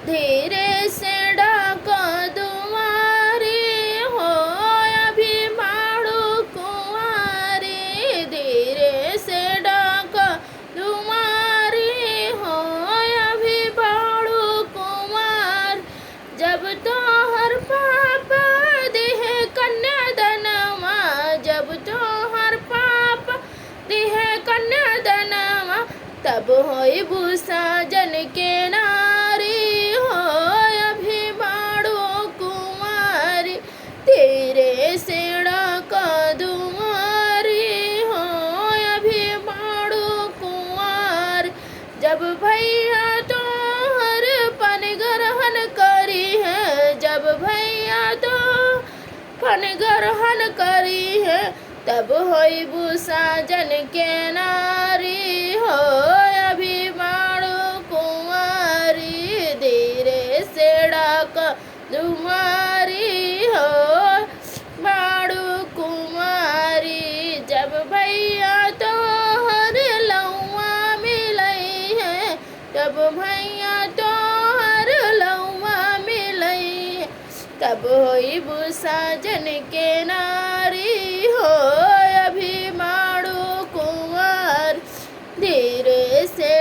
धीरे से डाका दुआरी हो अभी बाड़ू कुंवारी, धीरे से डाका दुआरी हो अभी बाड़ू कुंवार। जब तो हर पापा दिहे कन्यादनवा, जब तो हर पापा दिहे कन्यादनवा, तब होई भूसा जन के नारी हो अभी बाड़ू कुंवारी, तेरे सेड़ा का दुआरी हो अभी बाड़ू कुंवार। जब भैया तो हर पन ग्रहण करी है, जब भैया तो पन ग्रहण करी है, तब होई भूसा जन के नारी हो अभी बाड़ू कुंवारी, धीरे से डाका दुआरी हो बाड़ू कुंवारी। जब भैया तो हर लौवा मिलई है, जब भैया तो हर लौवा मिलई है, तब होई भूसा जन के नारी हो अभी बाड़ू कुंवर, धीरे से